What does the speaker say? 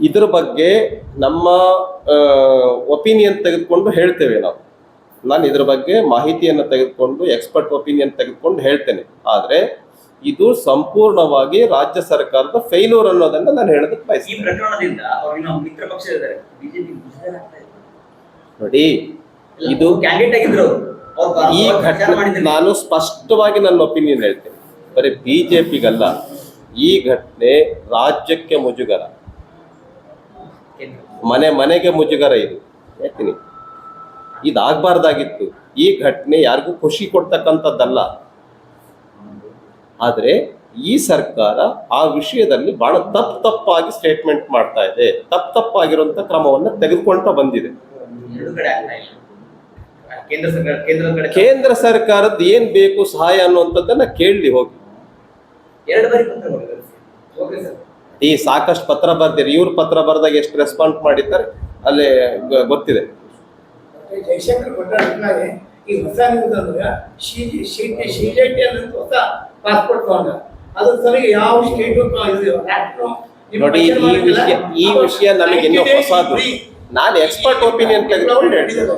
ಇದ್ರ ಬಗ್ಗೆ ನಮ್ಮ ಒಪಿನಿಯನ್ ತೆಗೆದುಕೊಂಡು ಹೇಳ್ತೇವೆ ನಾವು. ನಾನು ಇದ್ರ ಬಗ್ಗೆ ಮಾಹಿತಿಯನ್ನು ತೆಗೆದುಕೊಂಡು ಎಕ್ಸ್ಪರ್ಟ್ ಒಪಿನಿಯನ್ ತೆಗೆದುಕೊಂಡು ಹೇಳ್ತೇನೆ. ಆದರೆ ಇದು ಸಂಪೂರ್ಣವಾಗಿ ರಾಜ್ಯ ಸರ್ಕಾರದ ಫೇಲ್ಯೂರ್ ಅನ್ನೋದನ್ನ ನಾನು ಹೇಳೋದಕ್ಕೆ ಬಯಸ್ತೀನಿ. ನೋಡಿ, ಇದು ಈ ಘಟನೆ ನಾನು ಸ್ಪಷ್ಟವಾಗಿ ನನ್ನ ಒಪಿನಿಯನ್ ಹೇಳ್ತೇನೆ. ಬರೀ ಬಿಜೆಪಿಗಲ್ಲ, ಈ ಘಟನೆ ರಾಜ್ಯಕ್ಕೆ ಮುಜುಗರ, ಮನೆಗೆ ಮುಜುಗರ. ಇದು ಹೇಳ್ತೀನಿ, ಇದಾಗಬಾರ್ದಾಗಿತ್ತು. ಈ ಘಟನೆ ಯಾರಿಗೂ ಖುಷಿ ಕೊಡ್ತಕ್ಕಂಥದ್ದಲ್ಲ. ಆದರೆ ಈ ಸರ್ಕಾರ ಆ ವಿಷಯದಲ್ಲಿ ಬಹಳ ತಪ್ಪಾಗಿ ಸ್ಟೇಟ್ಮೆಂಟ್ ಮಾಡ್ತಾ ಇದೆ, ತಪ್ಪಾಗಿರುವಂತ ಕ್ರಮವನ್ನು ತೆಗೆದುಕೊಳ್ತಾ ಬಂದಿದೆ. ಕೇಂದ್ರ ಸರ್ಕಾರದ್ದು ಏನ್ ಬೇಕು ಸಹಾಯ ಅನ್ನುವಂಥದ್ದನ್ನ ಕೇಳಲಿ ಹೋಗಿ. ಈ ಸಾಕಷ್ಟು ಪತ್ರ ಬರ್ದಿರಿ, ಇವ್ರು ಪತ್ರ ಬರ್ದಾಗ ಎಷ್ಟು ರೆಸ್ಪಾನ್ಸ್ ಮಾಡಿದ್ದಾರೆ ಅಲ್ಲೇ ಗೊತ್ತಿದೆ. ಜಯಶಂಕರ್ ಈ ಹೊಸ ಹೊಸ ಪಾಸ್ಪೋರ್ಟ್ ತಗೊಂಡ ಅದ್ರ ಸರಿಗೆ ಯಾವ ಸ್ಟೇಟ್ ನೋಡಿ, ಈ ವಿಷಯ ನಮಗೆ ಇನ್ನೂ ಹೊಸದು. ನಾನು ಎಕ್ಸ್ಪರ್ಟ್ ಒಪಿನಿಯನ್ ತೆಗೆದುಕೊಂಡು ಹೇಳ್ತೇನೆ.